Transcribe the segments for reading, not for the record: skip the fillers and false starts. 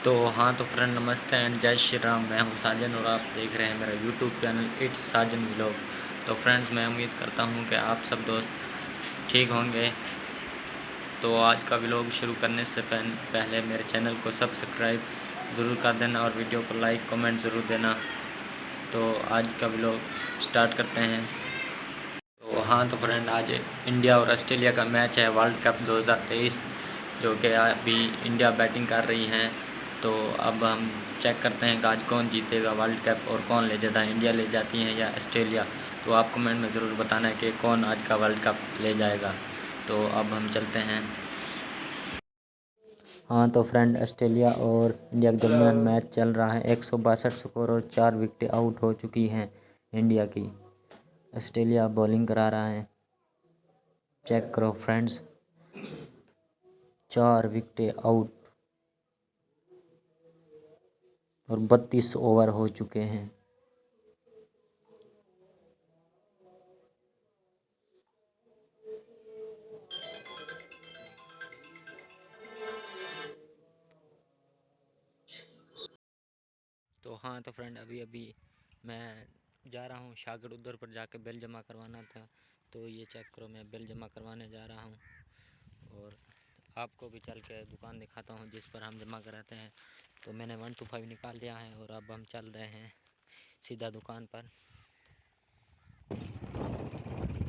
तो हाँ तो फ्रेंड नमस्ते एंड जय श्री राम। मैं हूँ साजन और आप देख रहे हैं मेरा YouTube channel it's Sajan vlog. तो फ्रेंड्स मैं उम्मीद करता हूँ कि आप सब दोस्त ठीक होंगे। तो आज का व्लॉग शुरू करने से पहले मेरे चैनल को सब्सक्राइब ज़रूर कर देना और वीडियो को लाइक कमेंट ज़रूर देना। तो आज का व्लॉग स्टार्ट करते हैं। तो हाँ तो फ्रेंड आज इंडिया और ऑस्ट्रेलिया का मैच है वर्ल्ड कप 2023, जो कि अभी इंडिया बैटिंग कर रही हैं। तो अब हम चेक करते हैं कि आज कौन जीतेगा वर्ल्ड कप और कौन ले जाता है, इंडिया ले जाती है या ऑस्ट्रेलिया। तो आप कमेंट में ज़रूर बताना है कि कौन आज का वर्ल्ड कप ले जाएगा। तो अब हम चलते हैं। हाँ तो फ्रेंड ऑस्ट्रेलिया और इंडिया के दरमियान मैच चल रहा है। 162 स्कोर और 4 विकेटें आउट हो चुकी हैं इंडिया की। ऑस्ट्रेलिया बॉलिंग करा रहा है, चेक करो फ्रेंड्स, 4 विकेटें आउट और 32 ओवर हो चुके हैं। तो हाँ तो फ्रेंड अभी मैं जा रहा हूँ शागड़ उधर पर जाके बिल जमा करवाना था। तो ये चेक करो, मैं बिल जमा करवाने जा रहा हूँ और आपको भी चल के दुकान दिखाता हूँ जिस पर हम जमा कराते हैं। तो मैंने 125 निकाल लिया है और अब हम चल रहे हैं सीधा दुकान पर।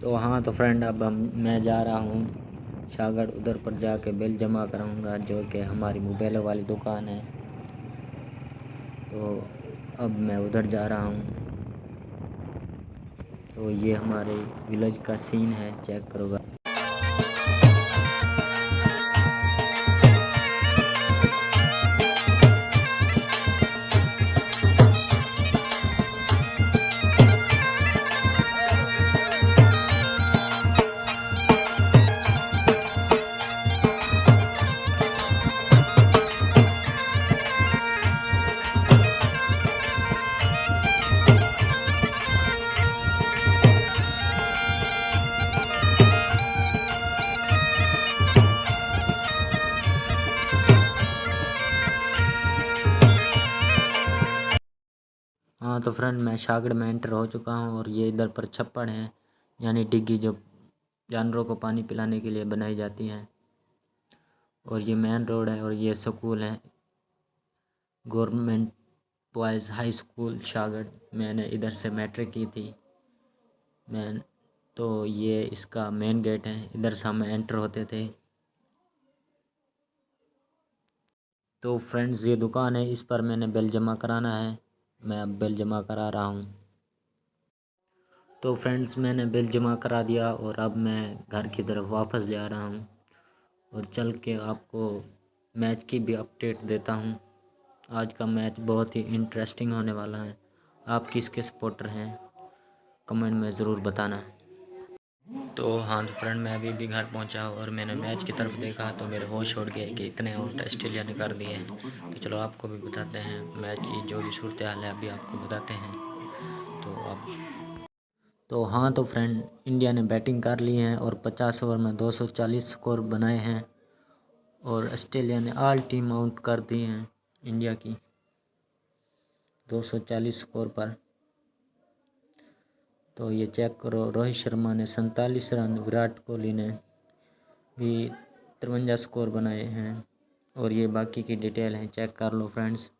तो हाँ तो फ्रेंड अब मैं जा रहा हूँ शागड़ उधर पर जाके बिल जमा कराऊँगा, जो कि हमारी मोबाइल वाली दुकान है। तो अब मैं उधर जा रहा हूँ। तो ये हमारे विलेज का सीन है, चेक करो। हाँ तो फ्रेंड मैं शागड़ में एंटर हो चुका हूँ और ये इधर पर छप्पड़ है, यानी डिग्गी जो जानवरों को पानी पिलाने के लिए बनाई जाती है। और ये मेन रोड है और ये स्कूल है, गवर्नमेंट बॉयज़ हाई स्कूल शागड़। मैंने इधर से मैट्रिक की थी मैं। तो ये इसका मेन गेट है, इधर से हम एंटर होते थे। तो फ्रेंड्स ये दुकान है, इस पर मैंने बिल जमा कराना है। मैं अब बिल जमा करा रहा हूँ। तो फ्रेंड्स मैंने बिल जमा करा दिया और अब मैं घर की तरफ वापस जा रहा हूँ और चल के आपको मैच की भी अपडेट देता हूँ। आज का मैच बहुत ही इंटरेस्टिंग होने वाला है। आप किसके सपोर्टर हैं कमेंट में ज़रूर बताना। तो हाँ तो फ्रेंड मैं अभी भी घर पहुंचा और मैंने मैच की तरफ देखा तो मेरे होश उड़ गए कि इतने आउट ऑस्ट्रेलिया ने कर दिए हैं। तो चलो आपको भी बताते हैं मैच की जो भी सूरत हाल है, अभी आपको बताते हैं। तो हाँ तो फ्रेंड इंडिया ने बैटिंग कर ली है और 50 ओवर में 240 स्कोर बनाए हैं और ऑस्ट्रेलिया ने ऑल टीम आउट कर दी हैं इंडिया की 240 स्कोर पर। तो ये चेक करो, रोहित शर्मा ने 47 रन, विराट कोहली ने भी 53 स्कोर बनाए हैं और ये बाकी की डिटेल है, चेक कर लो फ्रेंड्स।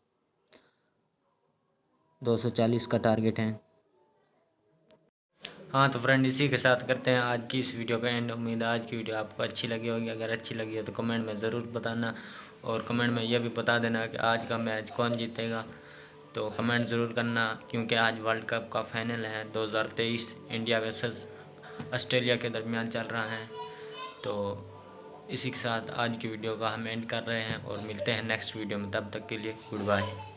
240 का टारगेट है। हाँ तो फ्रेंड इसी के साथ करते हैं आज की इस वीडियो का एंड। उम्मीद है आज की वीडियो आपको अच्छी लगी होगी। अगर अच्छी लगी है तो कमेंट में ज़रूर बताना और कमेंट में यह भी बता देना कि आज का मैच कौन जीतेगा। तो कमेंट ज़रूर करना क्योंकि आज वर्ल्ड कप का फाइनल है 2023, इंडिया वर्सेस ऑस्ट्रेलिया के दरमियान चल रहा है। तो इसी के साथ आज की वीडियो का हम एंड कर रहे हैं और मिलते हैं नेक्स्ट वीडियो में। तब तक के लिए गुड बाय।